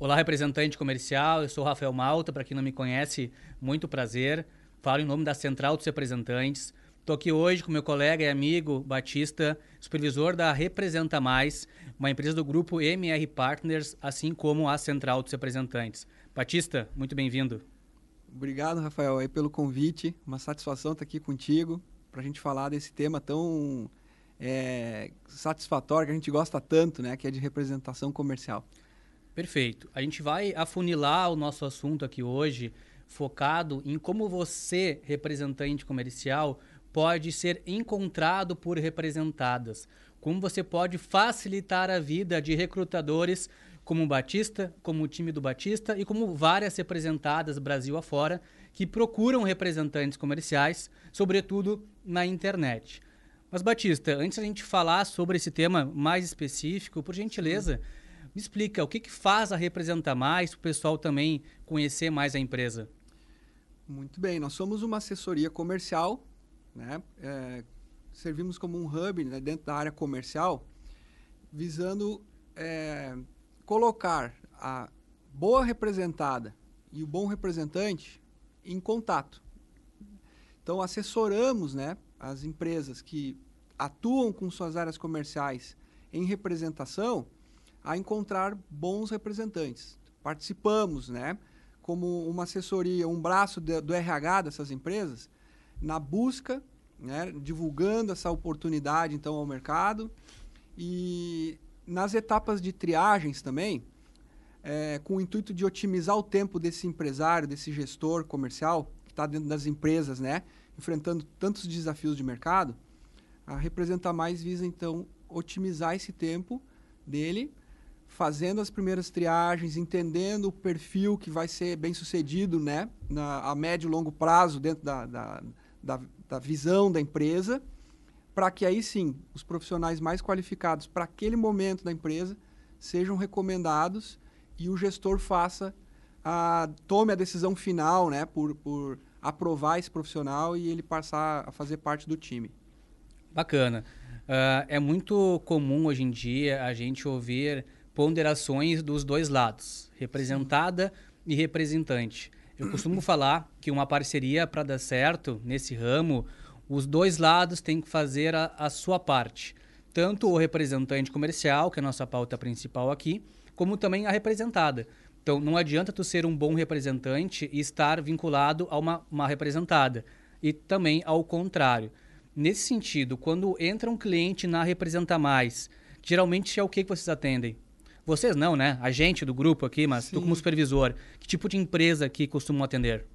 Olá, representante comercial. Eu sou o Rafael Malta. Para quem não me conhece, muito prazer. Falo em nome da Central dos Representantes. Estou aqui hoje com meu colega e amigo Batista, supervisor da Representa Mais, uma empresa do grupo MR Partners, assim como a Central dos Representantes. Batista, muito bem-vindo. Obrigado, Rafael, aí pelo convite. Uma satisfação estar aqui contigo para a gente falar desse tema tão satisfatório que a gente gosta tanto, né? Que é de representação comercial. Perfeito. A gente vai afunilar o nosso assunto aqui hoje, focado em como você, representante comercial, pode ser encontrado por representadas. Como você pode facilitar a vida de recrutadores como o Batista, como o time do Batista e como várias representadas Brasil afora que procuram representantes comerciais, sobretudo na internet. Mas, Batista, antes da gente falar sobre esse tema mais específico, por Sim. gentileza, me explica o que faz a Representa Mais para o pessoal também conhecer mais a empresa. Muito bem, nós somos uma assessoria comercial, né? Servimos como um hub, né, dentro da área comercial, visando colocar a boa representada e o bom representante em contato. Então, assessoramos, né, as empresas que atuam com suas áreas comerciais em representação a encontrar bons representantes. Participamos, né, como uma assessoria, um braço do RH dessas empresas, na busca, né, divulgando essa oportunidade então ao mercado e nas etapas de triagens também, com o intuito de otimizar o tempo desse empresário, desse gestor comercial que está dentro das empresas, né, enfrentando tantos desafios de mercado. A Representa Mais visa então otimizar esse tempo dele, fazendo as primeiras triagens, entendendo o perfil que vai ser bem sucedido, né, a médio e longo prazo dentro da visão da empresa, para que aí sim os profissionais mais qualificados para aquele momento da empresa sejam recomendados e o gestor tome a decisão final, né, por aprovar esse profissional e ele passar a fazer parte do time. Bacana. É muito comum hoje em dia a gente ouvir ponderações dos dois lados, Sim. representada e representante. Eu costumo falar que uma parceria para dar certo nesse ramo, os dois lados têm que fazer a sua parte. Tanto o representante comercial, que é a nossa pauta principal aqui, como também a representada. Então, não adianta tu ser um bom representante e estar vinculado a uma representada. E também ao contrário. Nesse sentido, quando entra um cliente na Representa Mais, geralmente é o que vocês atendem? Vocês não, né? A gente do grupo aqui, mas tu como Sim. supervisor, que tipo de empresa que costumam atender?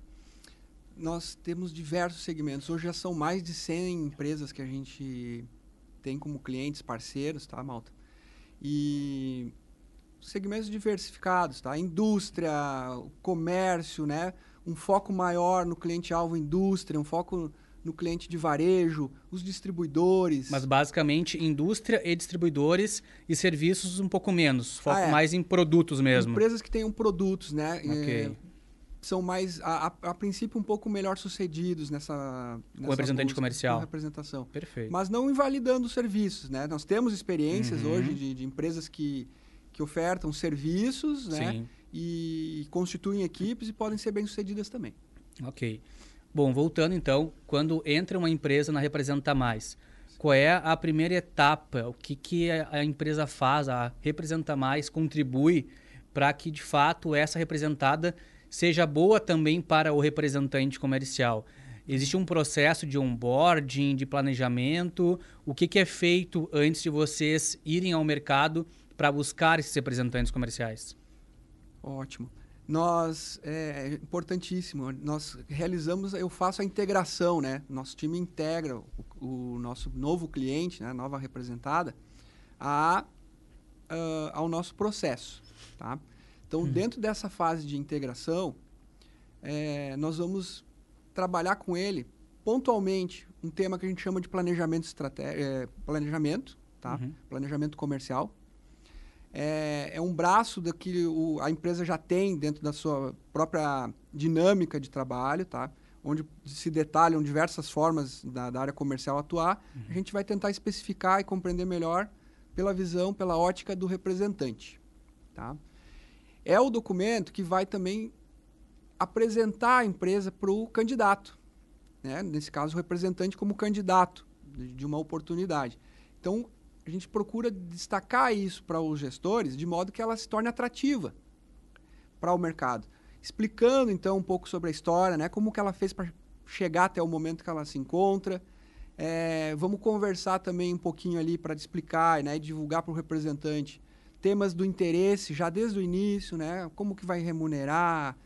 Nós temos diversos segmentos. Hoje já são mais de 100 empresas que a gente tem como clientes, parceiros, tá, Malta? E segmentos diversificados, tá? Indústria, comércio, né? Um foco maior no cliente-alvo indústria, um foco no cliente de varejo, os Mas distribuidores. basicamente indústria e distribuidores e serviços um pouco menos, Ah, foco mais em produtos mesmo. empresas que tenham produtos, né? Ok. São mais, a princípio, um pouco melhor sucedidos Com nessa representante busca com comercial. representação. Perfeito. Mas não invalidando os serviços, né? Nós temos experiências hoje Uhum. de empresas que ofertam serviços, né? Sim. E constituem equipes e podem ser bem-sucedidas também. Ok. Bom, voltando então, quando entra uma empresa na Representa Mais, qual é a primeira etapa? O que a empresa faz, a Representa Mais contribui para que de fato essa representada seja boa também para o representante comercial? Existe um processo de onboarding, de planejamento? O que é feito antes de vocês irem ao mercado para buscar esses representantes comerciais? Ótimo. É importantíssimo, nós realizamos, eu faço a integração, né? Nosso time integra o nosso novo cliente, né? Nova representada, a, ao nosso processo, tá? Então, dentro dessa fase de integração, nós vamos trabalhar com ele pontualmente um tema que a gente chama de planejamento, tá? Uhum. Planejamento comercial. É um braço do que a empresa já tem dentro da sua própria dinâmica de trabalho, tá? Onde se detalham diversas formas da área comercial atuar. A gente vai tentar especificar e compreender melhor pela visão, pela ótica do representante, tá? é o documento que vai também apresentar a empresa para o candidato, né? Nesse caso, o representante como candidato de uma oportunidade. Então, a gente procura destacar isso para os gestores de modo que ela se torne atrativa para o mercado. Explicando, então, um pouco sobre a história, né? Como que ela fez para chegar até o momento que ela se encontra. Vamos conversar também um pouquinho ali para explicar, né? E divulgar para o representante temas do interesse já desde o início, né? Como que vai remunerar,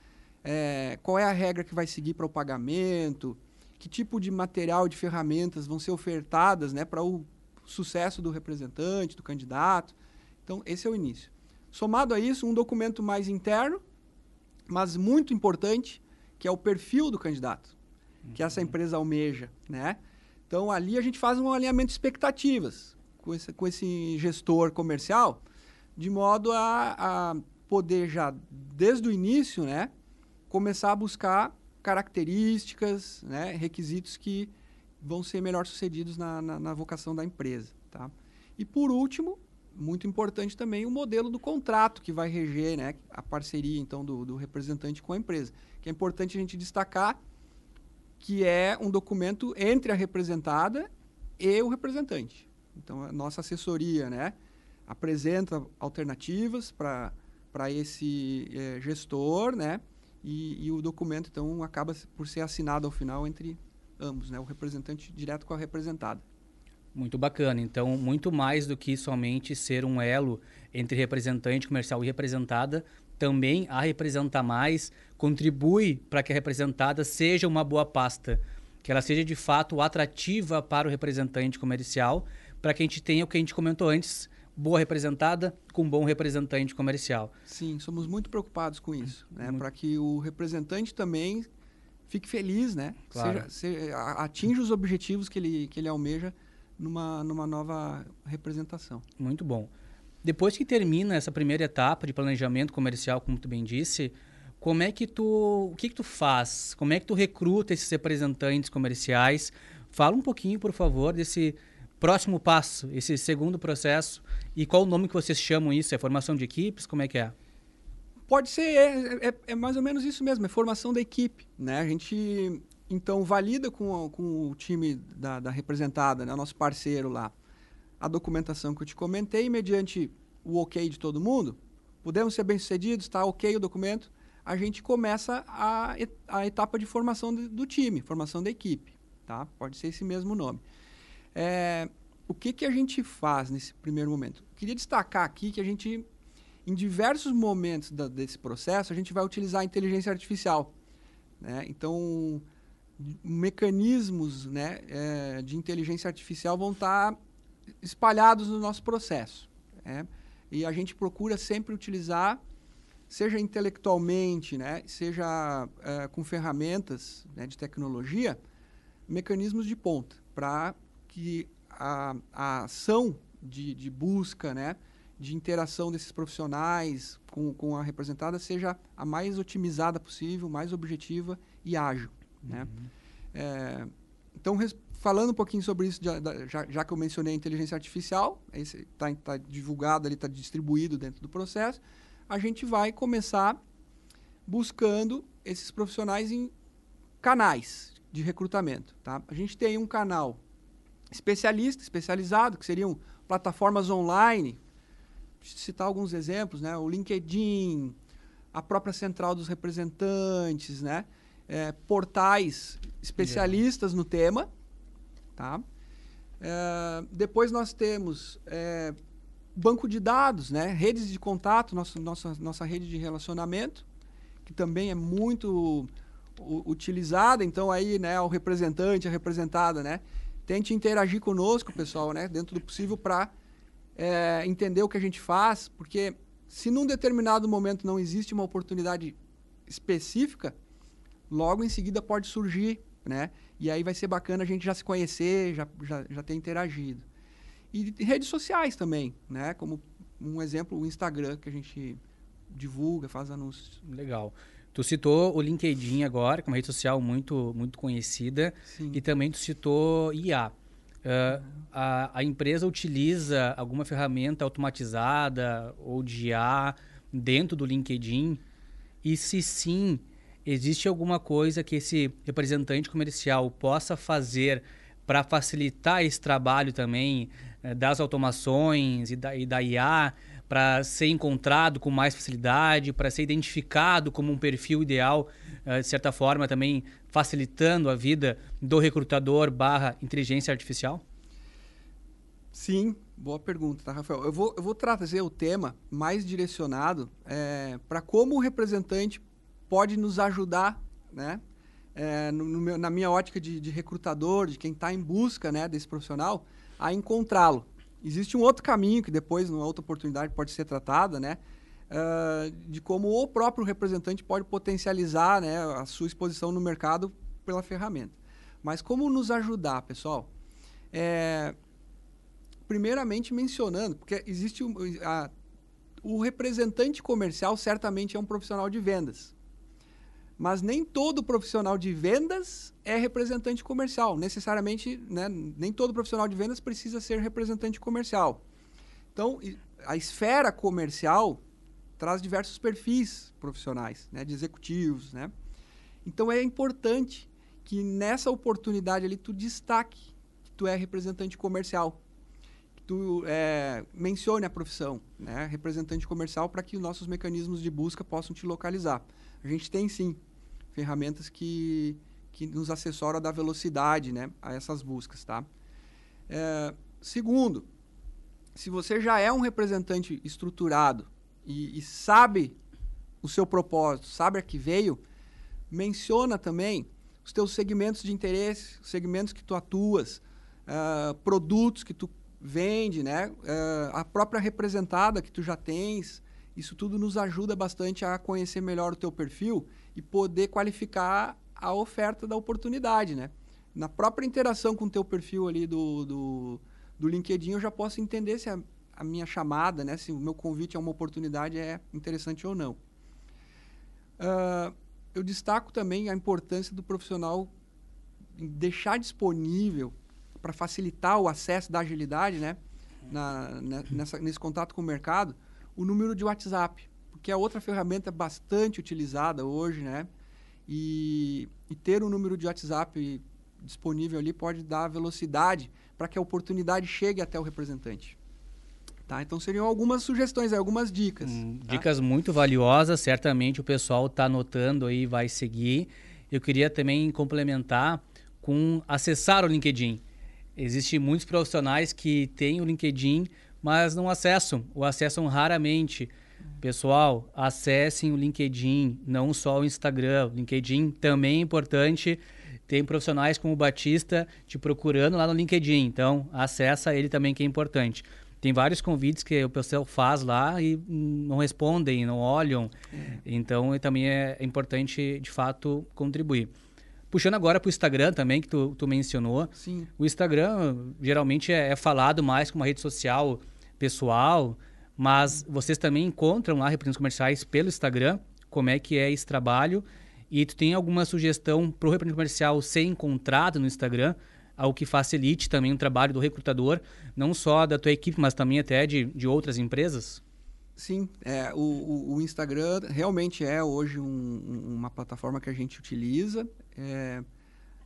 qual é a regra que vai seguir para o pagamento, que tipo de material, de ferramentas vão ser ofertadas, né, para o sucesso do representante, do candidato. Então, esse é o início. Somado a isso, um documento mais interno, mas muito importante, que é o perfil do candidato, que essa empresa almeja, né? Então, ali a gente faz um alinhamento de expectativas com esse gestor comercial, de modo a poder já, desde o início, né, começar a buscar características, né, requisitos que vão ser melhor sucedidos na vocação da empresa. Tá? E, por último, muito importante também, o modelo do contrato que vai reger, né, a parceria então, do representante com a empresa. Que é importante a gente destacar que é um documento entre a representada e o representante. Então, a nossa assessoria, né, apresenta alternativas para esse gestor, né, e o documento, então, acaba por ser assinado ao final entre ambos, né, o representante direto com a representada. Muito bacana. Então, muito mais do que somente ser um elo entre representante comercial e representada, também a Representa Mais contribui para que a representada seja uma boa pasta, que ela seja de fato atrativa para o representante comercial, para que a gente tenha o que a gente comentou antes, boa representada com bom representante comercial. Sim, somos muito preocupados com isso, né? Para que o representante também fique feliz, né? Claro. Atinja os objetivos que ele almeja numa nova representação. Muito bom. Depois que termina essa primeira etapa de planejamento comercial, como tu bem disse, o que tu faz? Como é que tu recruta esses representantes comerciais? Fala um pouquinho, por favor, desse próximo passo, esse segundo processo, e qual o nome que vocês chamam isso? É formação de equipes? Como é que é? Pode ser, é mais ou menos isso mesmo, é formação da equipe, né? A gente, então, valida com o time da representada, né, nosso parceiro lá, a documentação que eu te comentei, mediante o ok de todo mundo, podemos ser bem-sucedidos, está ok o documento, a gente começa a etapa de formação do time, formação da equipe, tá? Pode ser esse mesmo nome. O que a gente faz nesse primeiro momento? Queria destacar aqui que a gente, em diversos momentos desse processo, a gente vai utilizar a inteligência artificial, né? Então, mecanismos, né, de inteligência artificial vão estar espalhados no nosso processo, né? E a gente procura sempre utilizar, seja intelectualmente, né, seja com ferramentas, né, de tecnologia, mecanismos de ponta, para que a ação de busca, né, de interação desses profissionais com a representada seja a mais otimizada possível, mais objetiva e ágil, né? Então, falando um pouquinho sobre isso, já que eu mencionei a inteligência artificial, está divulgado ali, está distribuído dentro do processo, a gente vai começar buscando esses profissionais em canais de recrutamento, tá? A gente tem um canal especializado, que seriam plataformas online, citar alguns exemplos, né? O LinkedIn, a própria central dos representantes, né? Portais especialistas no tema, tá? Depois nós temos banco de dados, né? Redes de contato, nossa rede de relacionamento, que também é muito utilizada. Então, aí, né, o representante, a representada, né? Tente interagir conosco, pessoal, né? Dentro do possível para entender o que a gente faz, porque se num determinado momento não existe uma oportunidade específica, logo em seguida pode surgir, né? E aí vai ser bacana a gente já se conhecer, já ter interagido. E redes sociais também, né? Como um exemplo, o Instagram, que a gente divulga, faz anúncios. Legal. Tu citou o LinkedIn agora, que é uma rede social muito, muito conhecida. Sim. E também tu citou IA. A empresa utiliza alguma ferramenta automatizada ou de IA dentro do LinkedIn? E se sim, existe alguma coisa que esse representante comercial possa fazer para facilitar esse trabalho também das automações e da IA, para ser encontrado com mais facilidade, para ser identificado como um perfil ideal, de certa forma também facilitando a vida do recrutador / inteligência artificial? Sim, boa pergunta, tá, Rafael? Eu vou trazer o tema mais direcionado para como o representante pode nos ajudar, né? Na minha ótica de recrutador, de quem está em busca, né, desse profissional, a encontrá-lo. Existe um outro caminho que depois, numa outra oportunidade, pode ser tratada, né? De como o próprio representante pode potencializar, né, a sua exposição no mercado pela ferramenta. Mas como nos ajudar, pessoal? Primeiramente mencionando, porque existe o representante comercial certamente é um profissional de vendas. Mas nem todo profissional de vendas é representante comercial. Necessariamente, né, nem todo profissional de vendas precisa ser representante comercial. Então, a esfera comercial traz diversos perfis profissionais, né, de executivos, né? Então, é importante que nessa oportunidade ali tu destaque que tu é representante comercial. Que tu mencione a profissão, né, representante comercial, para que os nossos mecanismos de busca possam te localizar. A gente tem, sim, ferramentas que nos assessoram a dar velocidade, né, a essas buscas, tá? Segundo, se você já é um representante estruturado e sabe o seu propósito, sabe a que veio, menciona também os teus segmentos de interesse, os segmentos que tu atuas, produtos que tu vende, né, a própria representada que tu já tens. Isso tudo nos ajuda bastante a conhecer melhor o teu perfil e poder qualificar a oferta da oportunidade, né? Na própria interação com o teu perfil ali do LinkedIn, eu já posso entender se a minha chamada, né, se o meu convite a uma oportunidade é interessante ou não. Eu destaco também a importância do profissional deixar disponível para facilitar o acesso da agilidade, né, nesse contato com o mercado, o número de WhatsApp, porque é outra ferramenta bastante utilizada hoje, né? E ter um número de WhatsApp disponível ali pode dar velocidade para que a oportunidade chegue até o representante. Tá? Então, seriam algumas sugestões, algumas dicas. Tá? Dicas muito valiosas, certamente o pessoal está anotando aí e vai seguir. Eu queria também complementar com acessar o LinkedIn. Existem muitos profissionais que têm o LinkedIn, mas não acessam, ou acessam raramente. Pessoal, acessem o LinkedIn, não só o Instagram. O LinkedIn também é importante. Tem profissionais como o Batista te procurando lá no LinkedIn, então acessa ele também, que é importante. Tem vários convites que o pessoal faz lá e não respondem, não olham. Então também é importante, de fato, contribuir. Puxando agora para o Instagram também, que tu mencionou. Sim. O Instagram geralmente é falado mais como uma rede social pessoal, mas vocês também encontram lá representantes comerciais pelo Instagram. Como é que é esse trabalho? E tu tem alguma sugestão para o representante comercial ser encontrado no Instagram, algo que facilite também o trabalho do recrutador, não só da tua equipe, mas também até de outras empresas? Sim, o Instagram realmente é hoje uma plataforma que a gente utiliza.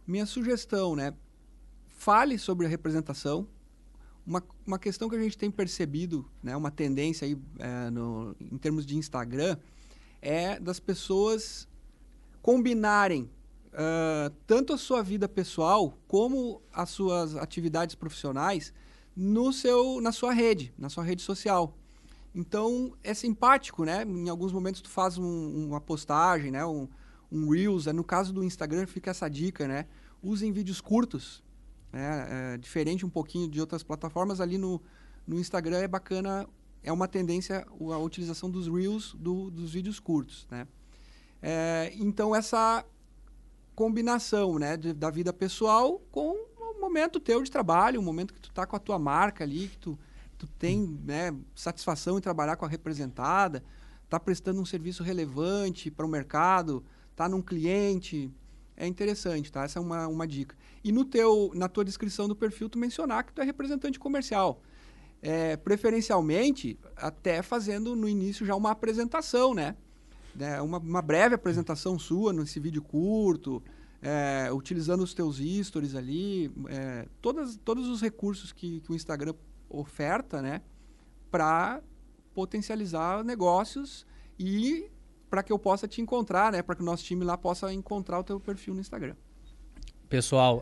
Minha sugestão, né? Fale sobre a representação. Uma questão que a gente tem percebido, né, uma tendência aí, em termos de Instagram, é das pessoas combinarem tanto a sua vida pessoal como as suas atividades profissionais na sua rede social. Então, é simpático, né? Em alguns momentos tu faz uma postagem, né? Um Reels. No caso do Instagram fica essa dica, né? Usem vídeos curtos, né? Diferente um pouquinho de outras plataformas. Ali no Instagram é bacana, é uma tendência a utilização dos Reels, dos vídeos curtos, né? Então, essa combinação, né, da vida pessoal com o momento teu de trabalho, o momento que tu tá com a tua marca ali, que tu tem, né, satisfação em trabalhar com a representada, tá prestando um serviço relevante para o mercado, tá num cliente, é interessante, tá? Essa é uma dica. E na tua descrição do perfil, tu mencionar que tu é representante comercial. preferencialmente até fazendo no início já uma apresentação, né? Uma breve apresentação sua nesse vídeo curto, utilizando os teus stories ali, todos os recursos que o Instagram oferta, né? Para potencializar negócios e para que eu possa te encontrar, né? Para que o nosso time lá possa encontrar o teu perfil no Instagram. Pessoal,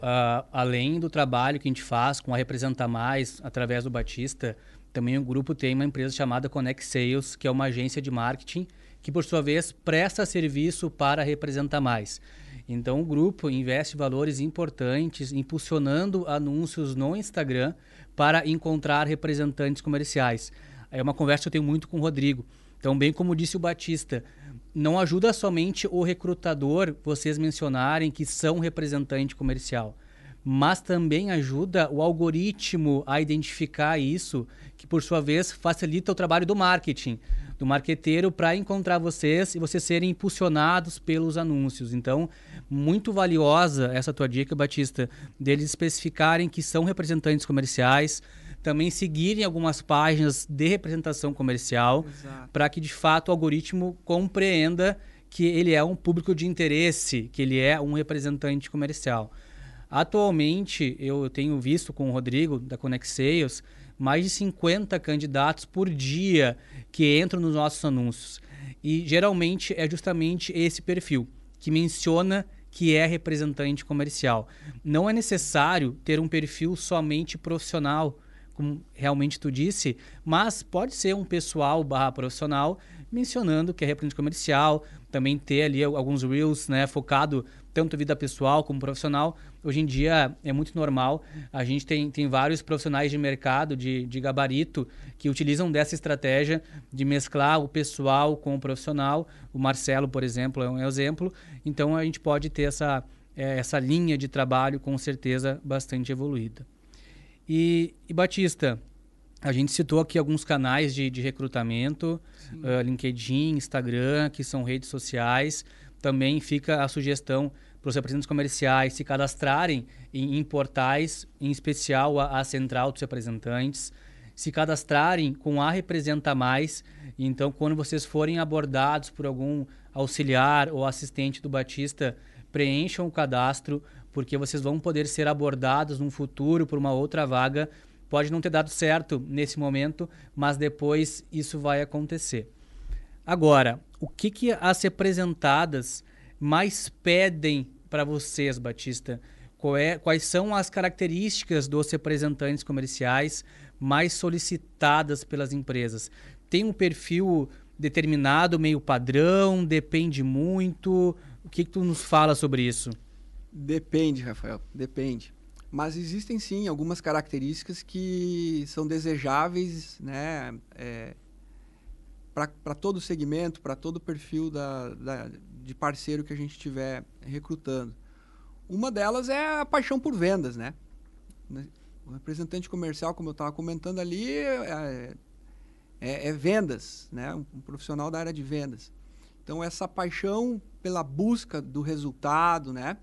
além do trabalho que a gente faz com a Representa Mais, através do Batista, também o grupo tem uma empresa chamada Connect Sales, que é uma agência de marketing que, por sua vez, presta serviço para a Representa Mais. Então, o grupo investe valores importantes impulsionando anúncios no Instagram para encontrar representantes comerciais. É uma conversa que eu tenho muito com o Rodrigo. Então, bem como disse o Batista, não ajuda somente o recrutador vocês mencionarem que são representante comercial, mas também ajuda o algoritmo a identificar isso, que por sua vez facilita o trabalho do marketing, do marqueteiro para encontrar vocês e vocês serem impulsionados pelos anúncios. Então, muito valiosa essa tua dica, Batista, deles especificarem que são representantes comerciais, também seguirem algumas páginas de representação comercial, para que de fato o algoritmo compreenda que ele é um público de interesse, que ele é um representante comercial. Atualmente, eu tenho visto com o Rodrigo, da Connect Sales, mais de 50 candidatos por dia que entram nos nossos anúncios. E geralmente é justamente esse perfil que menciona que é representante comercial. Não é necessário ter um perfil somente profissional, como realmente tu disse, mas pode ser um pessoal /profissional mencionando que é representante comercial, também ter ali alguns reels, né, focado tanto vida pessoal como profissional. Hoje em dia é muito normal, a gente tem vários profissionais de mercado, de gabarito, que utilizam dessa estratégia de mesclar o pessoal com o profissional. O Marcelo, por exemplo, é um exemplo. Então a gente pode ter essa linha de trabalho com certeza bastante evoluída. E Batista, a gente citou aqui alguns canais de recrutamento, LinkedIn, Instagram, que são redes sociais. Também fica a sugestão para os representantes comerciais se cadastrarem em portais, em especial a Central dos Representantes, se cadastrarem com a Representa Mais. Então, quando vocês forem abordados por algum auxiliar ou assistente do Batista, preencham o cadastro, porque vocês vão poder ser abordados no futuro por uma outra vaga. Pode não ter dado certo nesse momento, mas depois isso vai acontecer. Agora, o que as representadas mais pedem para vocês, Batista? Quais são as características dos representantes comerciais mais solicitadas pelas empresas? Tem um perfil determinado, meio padrão? Depende muito? O que tu nos fala sobre isso? Depende, Rafael, depende. Mas existem sim algumas características que são desejáveis, né, para todo segmento, para todo perfil de parceiro que a gente estiver recrutando. Uma delas é a paixão por vendas, né? O representante comercial, como eu estava comentando ali, é vendas, né? Um profissional da área de vendas. Então, essa paixão pela busca do resultado, né?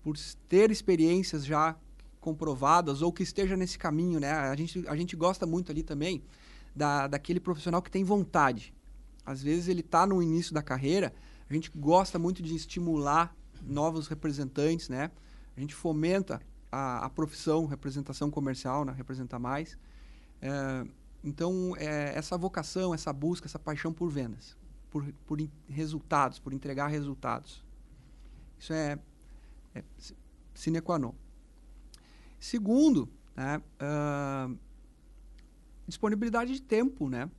Por ter experiências já comprovadas ou que esteja nesse caminho, né? A gente gosta muito ali também daquele profissional que tem vontade. Às vezes ele está no início da carreira, a gente gosta muito de estimular novos representantes, né? A gente fomenta a profissão, representação comercial, né? Representa Mais. Então, essa vocação, essa busca, essa paixão por vendas, por resultados, por entregar resultados. Isso é sine qua non. Segundo, né, disponibilidade de tempo, né?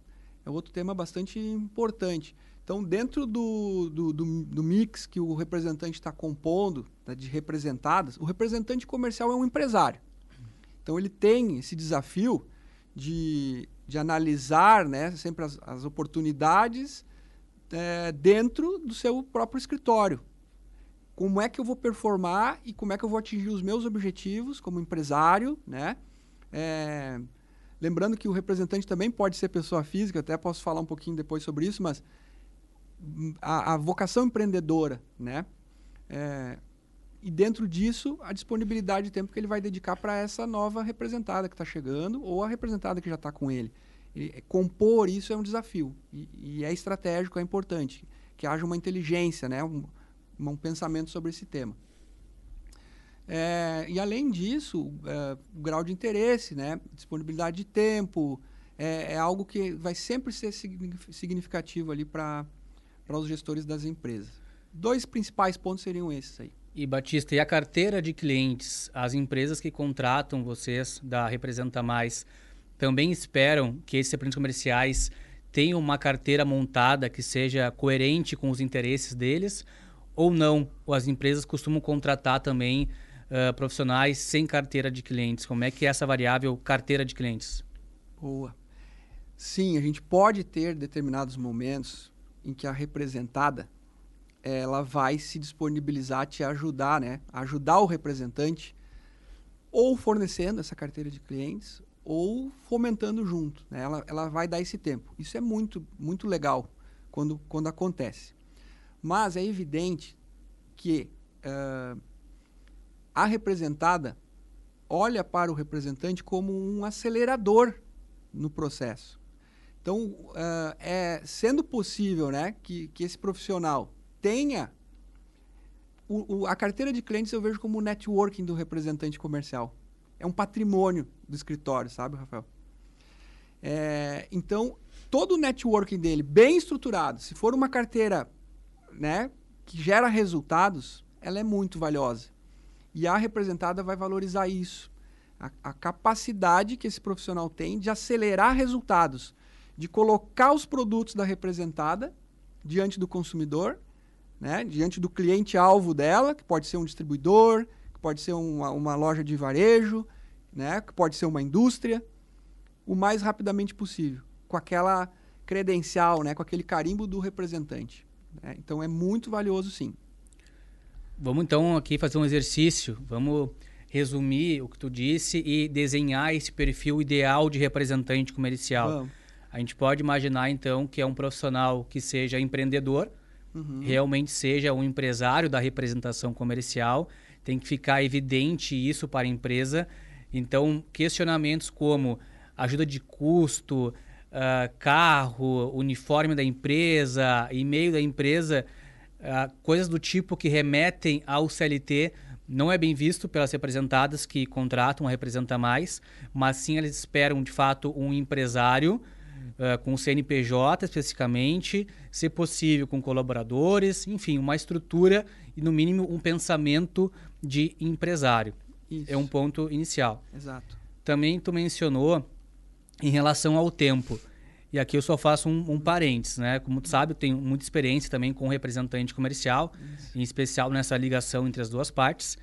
É outro tema bastante importante. Então, dentro do mix que o representante está compondo, né, de representadas, o representante comercial é um empresário. Então, ele tem esse desafio de analisar, né, sempre as oportunidades dentro do seu próprio escritório. Como é que eu vou performar e como é que eu vou atingir os meus objetivos como empresário, né? Lembrando que o representante também pode ser pessoa física, até posso falar um pouquinho depois sobre isso, mas a vocação empreendedora, né? E dentro disso, a disponibilidade de tempo que ele vai dedicar para essa nova representada que está chegando ou a representada que já está com ele. Compor isso é um desafio e é estratégico, é importante que haja uma inteligência, né? Um pensamento sobre esse tema. E além disso, o grau de interesse, né? Disponibilidade de tempo, é algo que vai sempre ser significativo ali para os gestores das empresas. 2 principais pontos seriam esses aí. E, Batista, e a carteira de clientes, as empresas que contratam vocês da Representa Mais, também esperam que esses representantes comerciais tenham uma carteira montada que seja coerente com os interesses deles, ou não? Ou as empresas costumam contratar também profissionais sem carteira de clientes? Como é que é essa variável carteira de clientes? Boa. Sim, a gente pode ter determinados momentos em que a representada ela vai se disponibilizar a te ajudar, né? Ajudar o representante ou fornecendo essa carteira de clientes ou fomentando junto, né? Ela vai dar esse tempo. Isso é muito, muito legal quando acontece. Mas é evidente que a representada olha para o representante como um acelerador no processo. Então, sendo possível, né, que esse profissional tenha... A carteira de clientes eu vejo como o networking do representante comercial. É um patrimônio do escritório, sabe, Rafael? Então, todo o networking dele bem estruturado, se for uma carteira, né, que gera resultados, ela é muito valiosa. E a representada vai valorizar isso. A capacidade que esse profissional tem de acelerar resultados, de colocar os produtos da representada diante do consumidor, né, diante do cliente-alvo dela, que pode ser um distribuidor, que pode ser uma loja de varejo, né, que pode ser uma indústria, o mais rapidamente possível, com aquela credencial, né, com aquele carimbo do representante. Né? Então, é muito valioso, sim. Vamos, então, aqui fazer um exercício. Vamos resumir o que tu disse e desenhar esse perfil ideal de representante comercial. Vamos. A gente pode imaginar, então, que é um profissional que seja empreendedor, realmente seja um empresário da representação comercial. Tem que ficar evidente isso para a empresa. Então, questionamentos como ajuda de custo, carro, uniforme da empresa, e-mail da empresa, coisas do tipo que remetem ao CLT, não é bem visto pelas representadas que contratam a Representa Mais, mas sim eles esperam, de fato, um empresário com CNPJ especificamente, se possível com colaboradores, enfim, uma estrutura e, no mínimo, um pensamento de empresário. Isso. É um ponto inicial. Exato. Também tu mencionou em relação ao tempo. E aqui eu só faço um parênteses, né? Como tu sabe, eu tenho muita experiência também com representante comercial, em especial nessa ligação entre as duas partes.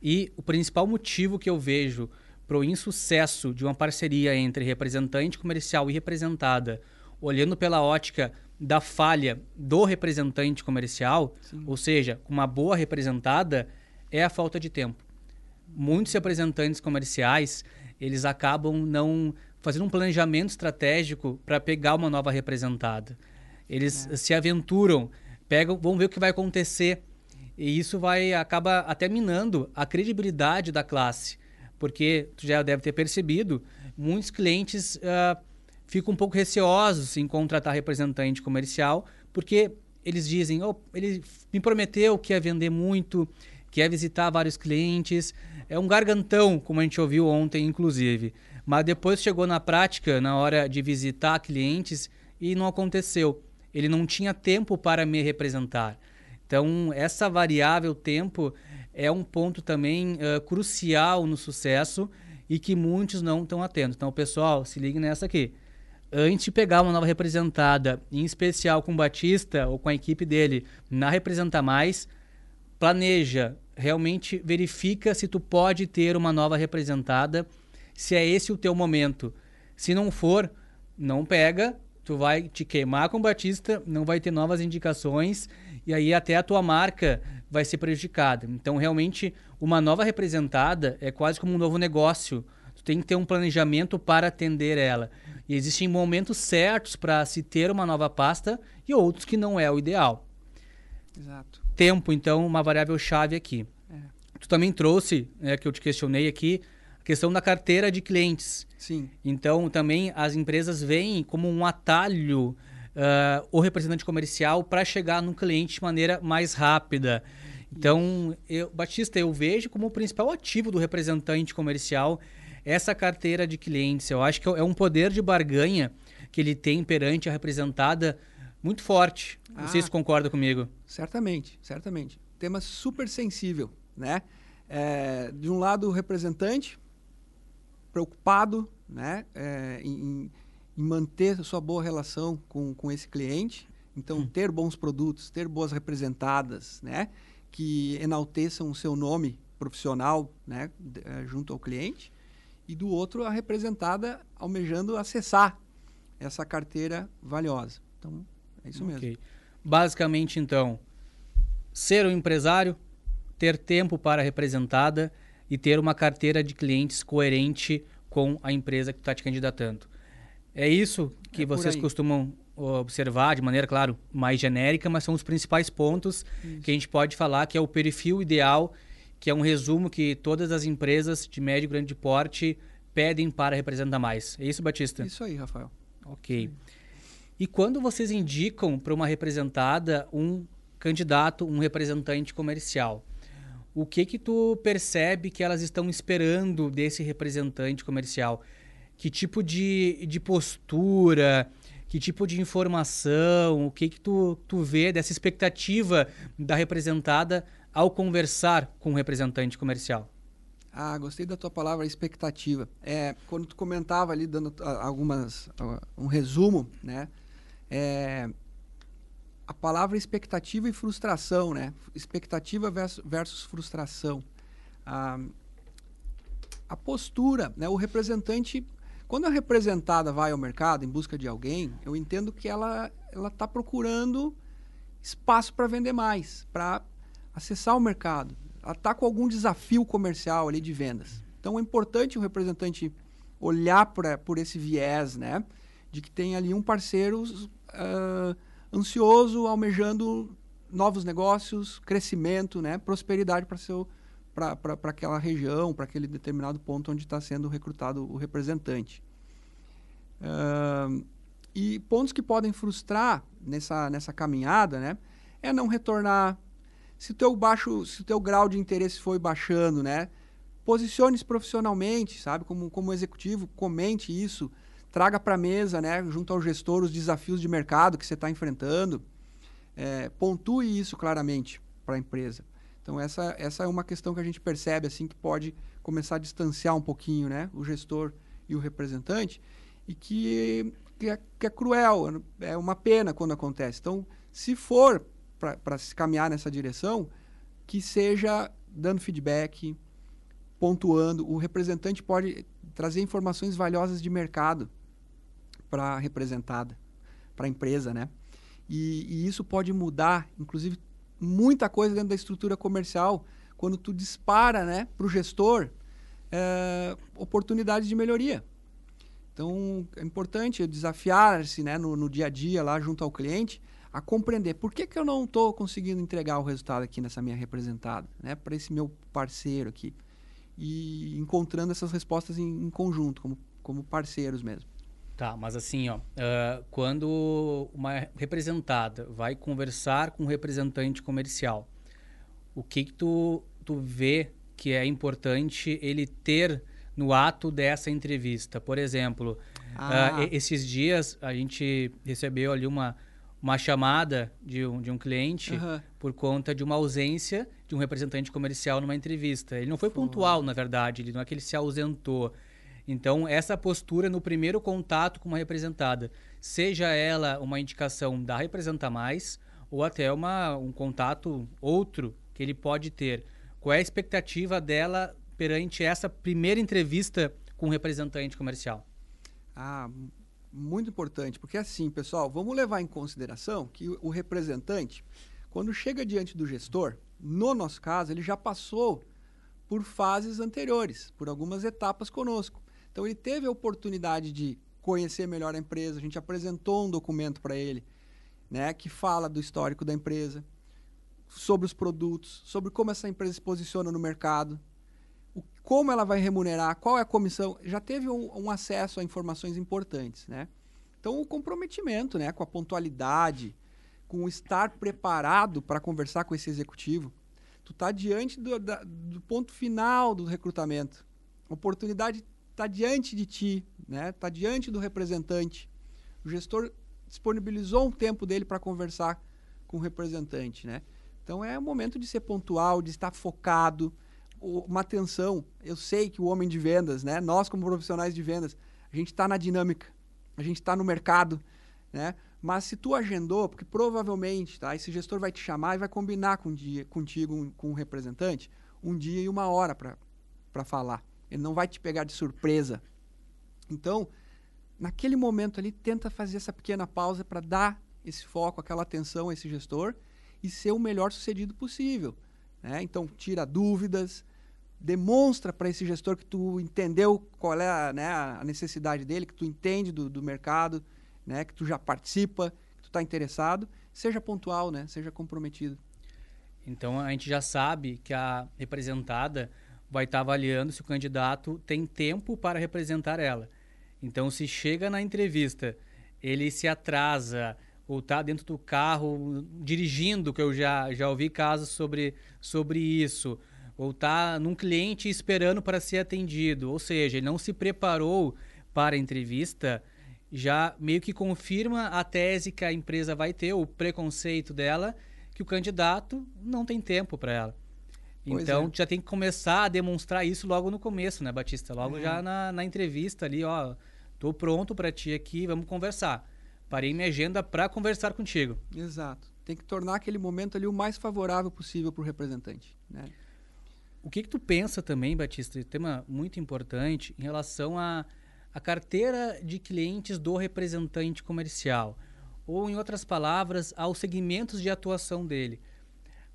E o principal motivo que eu vejo para o insucesso de uma parceria entre representante comercial e representada, olhando pela ótica da falha do representante comercial, Sim. ou seja, com uma boa representada, é a falta de tempo. Muitos representantes comerciais, eles acabam não fazendo um planejamento estratégico para pegar uma nova representada. Eles se aventuram, vão ver o que vai acontecer. E isso acaba até minando a credibilidade da classe. Porque, tu já deve ter percebido, muitos clientes ficam um pouco receosos em contratar representante comercial, porque eles dizem, ele me prometeu que ia vender muito, que ia visitar vários clientes. É um gargantão, como a gente ouviu ontem, inclusive. Mas depois chegou na prática, na hora de visitar clientes, e não aconteceu. Ele não tinha tempo para me representar. Então, essa variável tempo é um ponto também crucial no sucesso e que muitos não estão atentos. Então, pessoal, se ligue nessa aqui. Antes de pegar uma nova representada, em especial com o Batista ou com a equipe dele, na Representa Mais, planeja, realmente verifica se tu pode ter uma nova representada, se é esse o teu momento. Se não for, não pega, tu vai te queimar com o Batista, não vai ter novas indicações e aí até a tua marca vai ser prejudicada. Então, realmente, uma nova representada é quase como um novo negócio. Tu tem que ter um planejamento para atender ela. E existem momentos certos para se ter uma nova pasta e outros que não é o ideal. Exato. Tempo, então, uma variável chave aqui. Tu também trouxe, que eu te questionei aqui, a questão da carteira de clientes. Sim. Então, também as empresas veem como um atalho o representante comercial para chegar no cliente de maneira mais rápida. Então, Batista, eu vejo como o principal ativo do representante comercial essa carteira de clientes. Eu acho que é um poder de barganha que ele tem perante a representada muito forte. Não sei se concorda comigo. Certamente, certamente. Tema super sensível, né? De um lado, o representante preocupado, né, em manter a sua boa relação com esse cliente. Então, ter bons produtos, ter boas representadas, né, que enalteçam o seu nome profissional, né, junto ao cliente. E do outro, a representada almejando acessar essa carteira valiosa. Então, é isso mesmo. Basicamente, então, ser um empresário, ter tempo para a representada e ter uma carteira de clientes coerente com a empresa que está te candidatando. É isso que vocês costumam observar de maneira, claro, mais genérica, mas são os principais pontos que a gente pode falar que é o perfil ideal, que é um resumo que todas as empresas de médio e grande porte pedem para representar mais. É isso, Batista? Isso aí, Rafael. Ok. E quando vocês indicam para uma representada um candidato, um representante comercial, o que tu percebe que elas estão esperando desse representante comercial? Que tipo de postura, que tipo de informação, o que tu vê dessa expectativa da representada ao conversar com o representante comercial? Gostei da tua palavra, expectativa. Quando tu comentava ali, dando um resumo, né? A palavra expectativa e frustração, né? Expectativa versus frustração. A postura, né? O representante, quando a representada vai ao mercado em busca de alguém, eu entendo que ela está procurando espaço para vender mais, para acessar o mercado. Ela está com algum desafio comercial ali de vendas. Então, é importante o representante olhar por esse viés, né? De que tem ali um parceiro ansioso, almejando novos negócios, crescimento, né? Prosperidade para aquela região, para aquele determinado ponto onde está sendo recrutado o representante. E pontos que podem frustrar nessa caminhada, né? É não retornar. Se o teu grau de interesse foi baixando, né? Posicione-se profissionalmente, sabe? Como executivo, comente isso. Traga para a mesa, né? Junto ao gestor, os desafios de mercado que você está enfrentando. Pontue isso claramente para a empresa. Então, essa é uma questão que a gente percebe assim, que pode começar a distanciar um pouquinho, né? O gestor e o representante, e que é cruel, é uma pena quando acontece. Então, se for para se caminhar nessa direção, que seja dando feedback, pontuando. O representante pode trazer informações valiosas de mercado para a representada, para a empresa, né? E isso pode mudar, inclusive, muita coisa dentro da estrutura comercial, quando tu dispara, né, para o gestor oportunidades de melhoria. Então, é importante desafiar-se, né, no dia a dia, lá junto ao cliente, a compreender por que eu não estou conseguindo entregar o resultado aqui nessa minha representada, né, para esse meu parceiro aqui. E encontrando essas respostas em conjunto, como parceiros mesmo. Tá, mas assim, quando uma representada vai conversar com um representante comercial, o que tu vê que é importante ele ter no ato dessa entrevista? Por exemplo, esses dias a gente recebeu ali uma chamada de um cliente por conta de uma ausência de um representante comercial numa entrevista. Ele não foi pontual, na verdade, não é que ele se ausentou. Então, essa postura no primeiro contato com uma representada, seja ela uma indicação da Representa Mais ou até um contato outro que ele pode ter. Qual é a expectativa dela perante essa primeira entrevista com um representante comercial? Muito importante, porque assim, pessoal, vamos levar em consideração que o representante, quando chega diante do gestor, no nosso caso, ele já passou por fases anteriores, por algumas etapas conosco. Então, ele teve a oportunidade de conhecer melhor a empresa, a gente apresentou um documento para ele, né, que fala do histórico da empresa, sobre os produtos, sobre como essa empresa se posiciona no mercado, como ela vai remunerar, qual é a comissão, já teve um acesso a informações importantes, né? Então, o comprometimento, né, com a pontualidade, com o estar preparado para conversar com esse executivo. Tu está diante do ponto final do recrutamento. A oportunidade está diante de ti, né? Está diante do representante. O gestor disponibilizou um tempo dele para conversar com o representante, né? Então, é o momento de ser pontual, de estar focado, uma atenção. Eu sei que o homem de vendas, né? Nós como profissionais de vendas, a gente está na dinâmica, a gente está no mercado, né? Mas se tu agendou, porque provavelmente, tá? Esse gestor vai te chamar e vai combinar contigo, com o representante, um dia e uma hora para falar. Ele não vai te pegar de surpresa. Então, naquele momento ali, tenta fazer essa pequena pausa para dar esse foco, aquela atenção a esse gestor e ser o melhor sucedido possível, né? Então, tira dúvidas, demonstra para esse gestor que tu entendeu qual é a necessidade dele, que tu entende do mercado, né? Que tu já participa, que tu está interessado. Seja pontual, né? Seja comprometido. Então, a gente já sabe que a representada vai estar avaliando se o candidato tem tempo para representar ela. Então, se chega na entrevista, ele se atrasa ou está dentro do carro dirigindo, que eu já ouvi casos sobre isso, ou está num cliente esperando para ser atendido, ou seja, ele não se preparou para a entrevista, já meio que confirma a tese que a empresa vai ter, o preconceito dela, que o candidato não tem tempo para ela. Então, já tem que começar a demonstrar isso logo no começo, né, Batista? Logo já na entrevista ali, ó, tô pronto para ti aqui, vamos conversar. Parei minha agenda para conversar contigo. Exato. Tem que tornar aquele momento ali o mais favorável possível para o representante, né? O que tu pensa também, Batista, tema muito importante, em relação à carteira de clientes do representante comercial, ou, em outras palavras, aos segmentos de atuação dele.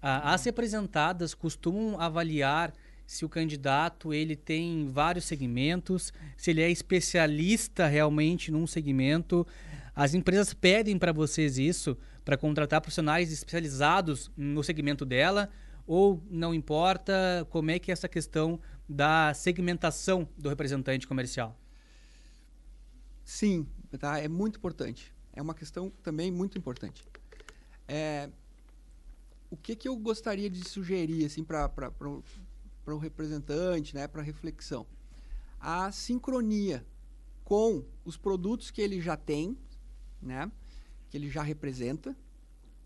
As representadas costumam avaliar se o candidato ele tem vários segmentos, se ele é especialista realmente num segmento. As empresas pedem para vocês isso, para contratar profissionais especializados no segmento dela, ou não importa? Como é que é essa questão da segmentação do representante comercial? Sim, tá? É muito importante. É uma questão também muito importante. O que eu gostaria de sugerir assim, para o representante, né, para reflexão? A sincronia com os produtos que ele já tem, né, que ele já representa,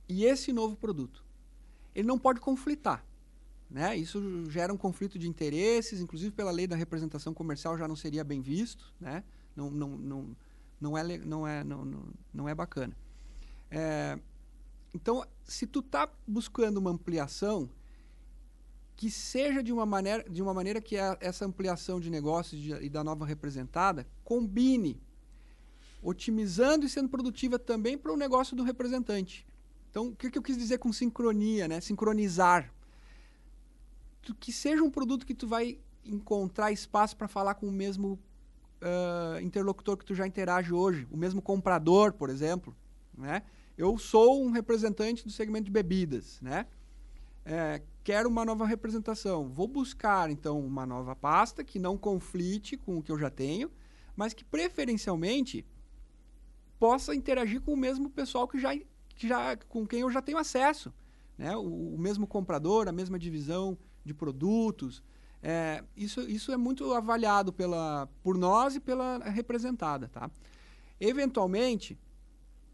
e esse novo produto. Ele não pode conflitar, né? Isso gera um conflito de interesses, inclusive pela lei da representação comercial já não seria bem visto, né? Não é bacana. Então, se tu está buscando uma ampliação, que seja de uma maneira que essa ampliação de negócios e da nova representada combine, otimizando e sendo produtiva também para o negócio do representante. Então, o que eu quis dizer com sincronia, né? Sincronizar. Que seja um produto que tu vai encontrar espaço para falar com o mesmo interlocutor que tu já interage hoje, o mesmo comprador, por exemplo, né? Eu sou um representante do segmento de bebidas, né? Quero uma nova representação. Vou buscar, então, uma nova pasta que não conflite com o que eu já tenho, mas que, preferencialmente, possa interagir com o mesmo pessoal com quem eu já tenho acesso, né? O mesmo comprador, a mesma divisão de produtos. Isso é muito avaliado por nós e pela representada, tá? Eventualmente,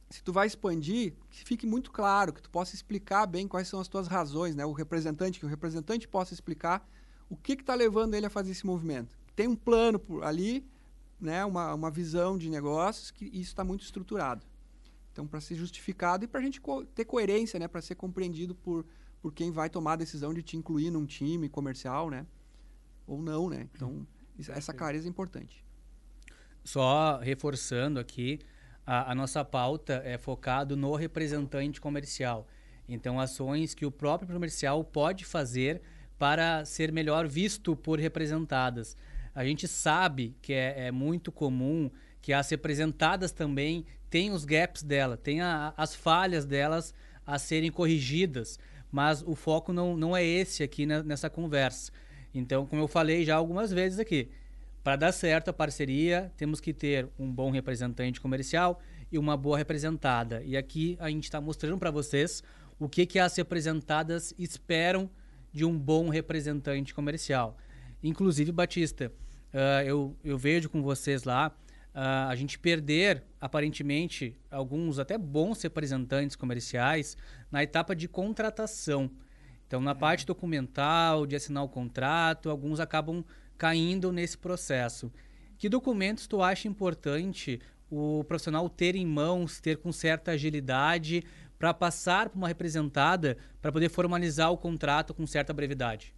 se tu vai expandir, que fique muito claro, que tu possa explicar bem quais são as tuas razões, né? Que o representante possa explicar o que está levando ele a fazer esse movimento. Tem um plano ali, né? Uma visão de negócios, que isso está muito estruturado. Então, para ser justificado e para a gente ter coerência, né? Para ser compreendido por quem vai tomar a decisão de te incluir num time comercial, né? Ou não, né? Então, essa clareza é importante. Só reforçando aqui, a nossa pauta é focado no representante comercial. Então, ações que o próprio comercial pode fazer para ser melhor visto por representadas. A gente sabe que é muito comum que as representadas também têm os gaps dela, têm as falhas delas a serem corrigidas. mas o foco não é esse aqui nessa conversa. Então, como eu falei já algumas vezes aqui, para dar certo a parceria, temos que ter um bom representante comercial e uma boa representada. E aqui a gente está mostrando para vocês o que as representadas esperam de um bom representante comercial. Inclusive, Batista, eu vejo com vocês lá a gente perder, aparentemente, alguns até bons representantes comerciais na etapa de contratação. Então, na parte documental, de assinar o contrato, alguns acabam caindo nesse processo. Que documentos tu acha importante o profissional ter em mãos, ter com certa agilidade para passar para uma representada para poder formalizar o contrato com certa brevidade?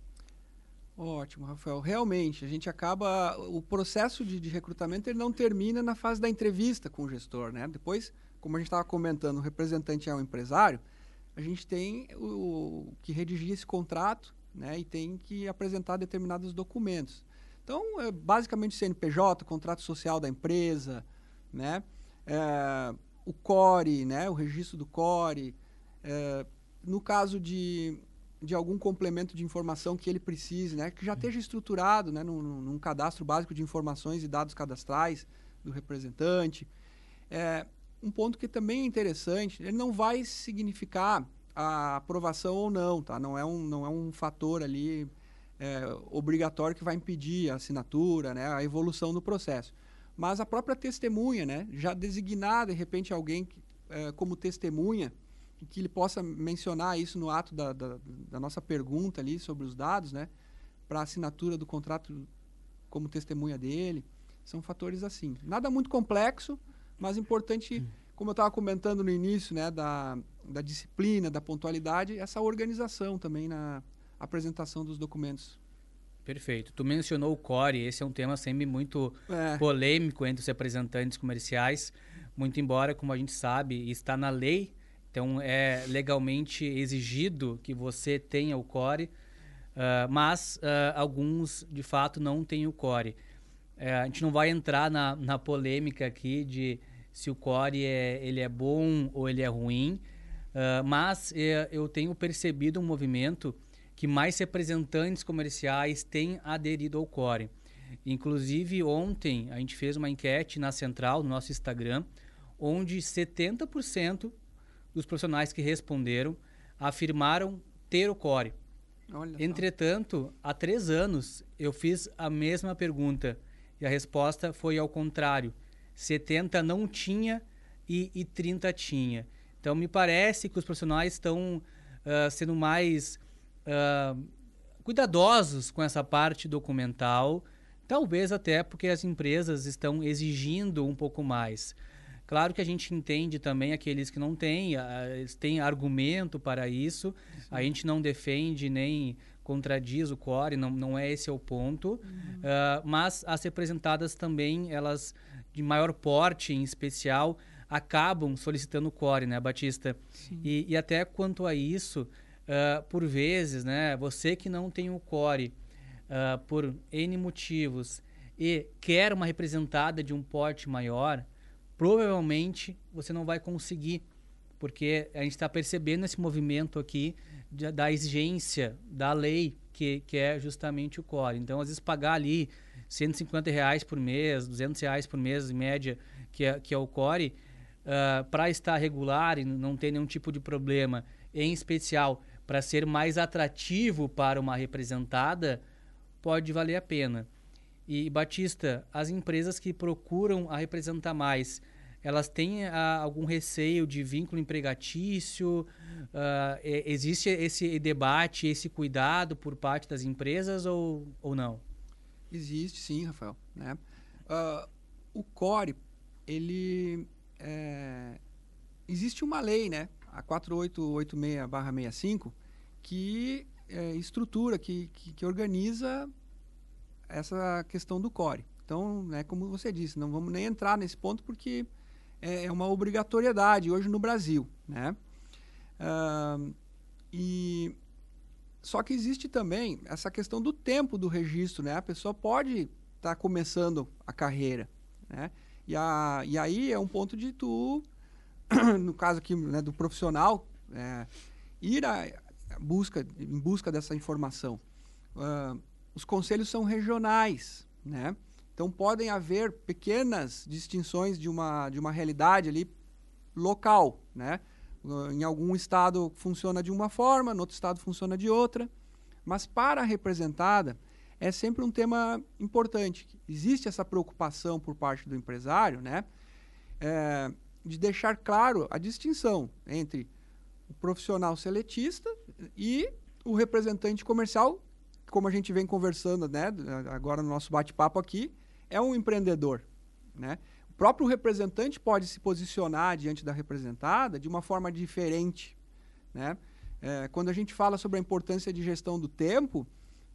Ótimo, Rafael. Realmente, a gente acaba... O processo de recrutamento ele não termina na fase da entrevista com o gestor, né? Depois, como a gente estava comentando, o representante é um empresário, a gente tem que redigir esse contrato, né? E tem que apresentar determinados documentos. Então, basicamente, CNPJ, contrato social da empresa, né? O CORE, né? O registro do CORE. No caso de algum complemento de informação que ele precise, né? Que já esteja estruturado, né? Num cadastro básico de informações e dados cadastrais do representante. Um ponto que também é interessante, ele não vai significar a aprovação ou não, tá? Não é um fator ali obrigatório que vai impedir a assinatura, né? A evolução do processo. Mas a própria testemunha, né? Já designar, de repente, alguém como testemunha, que ele possa mencionar isso no ato da nossa pergunta ali sobre os dados, né? Para a assinatura do contrato como testemunha dele. São fatores assim. Nada muito complexo, mas importante, como eu estava comentando no início, né? Da disciplina, da pontualidade, essa organização também na apresentação dos documentos. Perfeito. Tu mencionou o CORE, esse é um tema sempre muito polêmico entre os representantes comerciais, muito embora, como a gente sabe, está na lei. Então, é legalmente exigido que você tenha o CORE, mas alguns, de fato, não têm o CORE. A gente não vai entrar na polêmica aqui de se o CORE ele é bom ou ele é ruim, mas eu tenho percebido um movimento que mais representantes comerciais têm aderido ao CORE. Inclusive, ontem, a gente fez uma enquete na Central, no nosso Instagram, onde 70% dos profissionais que responderam afirmaram ter o CORE. Entretanto, há 3 anos, eu fiz a mesma pergunta e a resposta foi ao contrário. 70% não tinha e 30% tinha. Então, me parece que os profissionais estão sendo mais cuidadosos com essa parte documental, talvez até porque as empresas estão exigindo um pouco mais. Claro que a gente entende também aqueles que não têm, eles têm argumento para isso. Sim. A gente não defende nem contradiz o CORE, não é esse o ponto. Mas as representadas também, elas de maior porte em especial, acabam solicitando o CORE, né, Batista? E até quanto a isso, por vezes, né, você que não tem o CORE por N motivos e quer uma representada de um porte maior, provavelmente você não vai conseguir, porque a gente está percebendo esse movimento aqui da exigência da lei, que é justamente o CORE. Então, às vezes, pagar ali R$150 por mês, R$200 por mês, em média, que é o CORE, para estar regular e não ter nenhum tipo de problema, em especial para ser mais atrativo para uma representada, pode valer a pena. E, Batista, as empresas que procuram a representar mais, elas têm algum receio de vínculo empregatício? Existe esse debate, esse cuidado por parte das empresas ou não? Existe, sim, Rafael. Né? O CORE, ele... existe uma lei, né? A 4886/65, que estrutura, que organiza essa questão do CORE. Então, né, como você disse, não vamos nem entrar nesse ponto porque é uma obrigatoriedade hoje no Brasil, né? Só que existe também essa questão do tempo do registro, né? A pessoa pode estar começando a carreira, né? E aí é um ponto de tu, no caso aqui, né, do profissional, em busca dessa informação. Os conselhos são regionais, né? Então podem haver pequenas distinções de uma realidade ali local, né? Em algum estado funciona de uma forma, no outro estado funciona de outra, mas para a representada é sempre um tema importante. Existe essa preocupação por parte do empresário, né? De deixar claro a distinção entre o profissional seletista e o representante comercial, como a gente vem conversando, né, agora no nosso bate-papo aqui, é um empreendedor, né? O próprio representante pode se posicionar diante da representada de uma forma diferente, né? Quando a gente fala sobre a importância de gestão do tempo,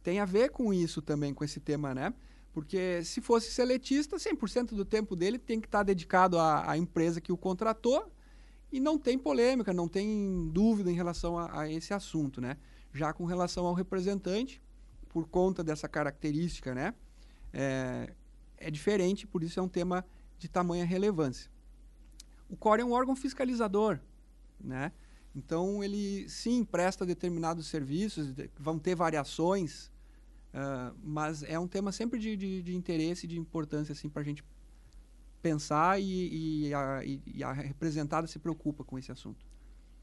tem a ver com isso também, com esse tema, né? Porque se fosse seletista, 100% do tempo dele tem que estar dedicado à empresa que o contratou e não tem polêmica, não tem dúvida em relação a esse assunto, né? Já com relação ao representante, por conta dessa característica, né? É diferente, por isso é um tema de tamanha relevância. O COR é um órgão fiscalizador, né? Então, ele, sim, presta determinados serviços, vão ter variações, mas é um tema sempre de interesse e de importância assim, para a gente pensar e a representada se preocupa com esse assunto.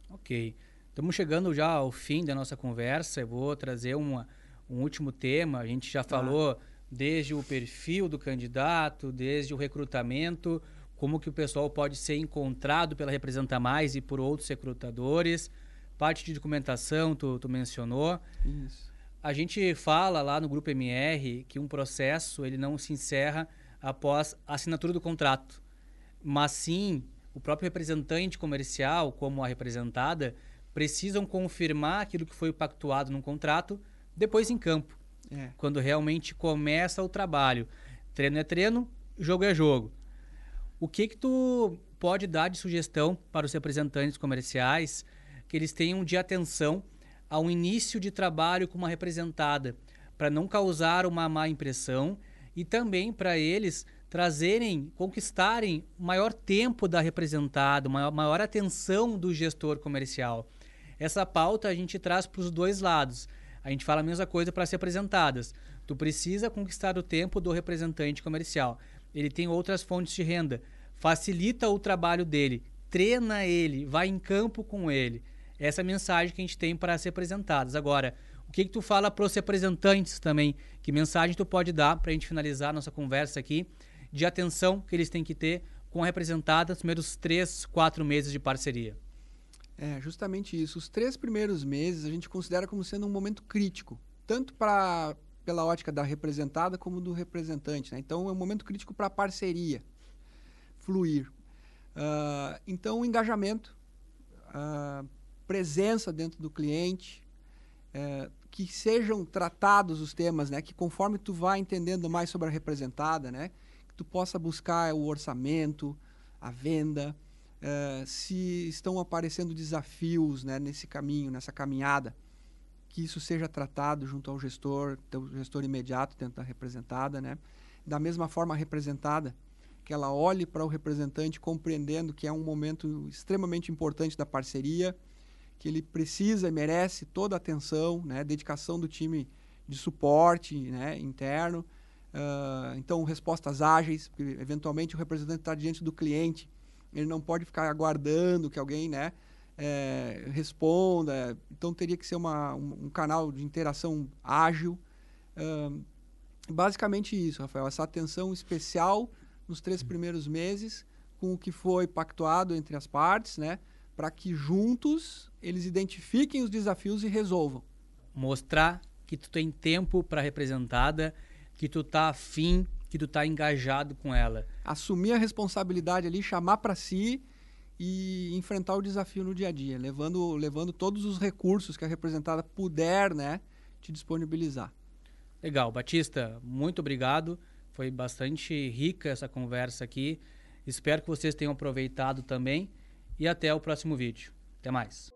Ok. Estamos chegando já ao fim da nossa conversa. Eu vou trazer um último tema. A gente já falou desde o perfil do candidato, desde o recrutamento, como que o pessoal pode ser encontrado pela Representa Mais e por outros recrutadores. Parte de documentação, tu mencionou. Isso. A gente fala lá no Grupo MR que um processo ele não se encerra após a assinatura do contrato, mas sim o próprio representante comercial, como a representada, precisam confirmar aquilo que foi pactuado no contrato depois em campo, quando realmente começa o trabalho. Treino é treino, jogo é jogo. O que tu pode dar de sugestão para os representantes comerciais que eles tenham de atenção ao início de trabalho com uma representada, para não causar uma má impressão e também para eles conquistarem maior tempo da representada, maior atenção do gestor comercial? Essa pauta a gente traz para os dois lados. A gente fala a mesma coisa para as representadas. Tu precisa conquistar o tempo do representante comercial. Ele tem outras fontes de renda. Facilita o trabalho dele, treina ele, vai em campo com ele. Essa é a mensagem que a gente tem para as representadas. Agora, o que tu fala para os representantes também? Que mensagem tu pode dar para a gente finalizar a nossa conversa aqui de atenção que eles têm que ter com a representada nos primeiros 3, 4 meses de parceria? Justamente isso. Os 3 primeiros meses a gente considera como sendo um momento crítico, tanto pela ótica da representada como do representante, né? Então, é um momento crítico para a parceria fluir. Então, o engajamento, presença dentro do cliente, que sejam tratados os temas, né? Que conforme tu vai entendendo mais sobre a representada, né? Que tu possa buscar o orçamento, a venda, se estão aparecendo desafios, né, nesse caminho, nessa caminhada, que isso seja tratado junto ao gestor imediato dentro da representada, né? Da mesma forma a representada, que ela olhe para o representante compreendendo que é um momento extremamente importante da parceria, que ele precisa e merece toda a atenção, né, dedicação do time de suporte, né, interno. Então, respostas ágeis, porque eventualmente o representante está diante do cliente, ele não pode ficar aguardando que alguém, né, responda. Então, teria que ser um canal de interação ágil. Basicamente isso, Rafael, essa atenção especial nos 3 primeiros meses com o que foi pactuado entre as partes, né, para que juntos eles identifiquem os desafios e resolvam. Mostrar que tu tem tempo para a representada, que tu tá afim, que tu tá engajado com ela. Assumir a responsabilidade ali, chamar para si e enfrentar o desafio no dia a dia, levando todos os recursos que a representada puder, né, te disponibilizar. Legal, Batista, muito obrigado. Foi bastante rica essa conversa aqui. Espero que vocês tenham aproveitado também e até o próximo vídeo. Até mais.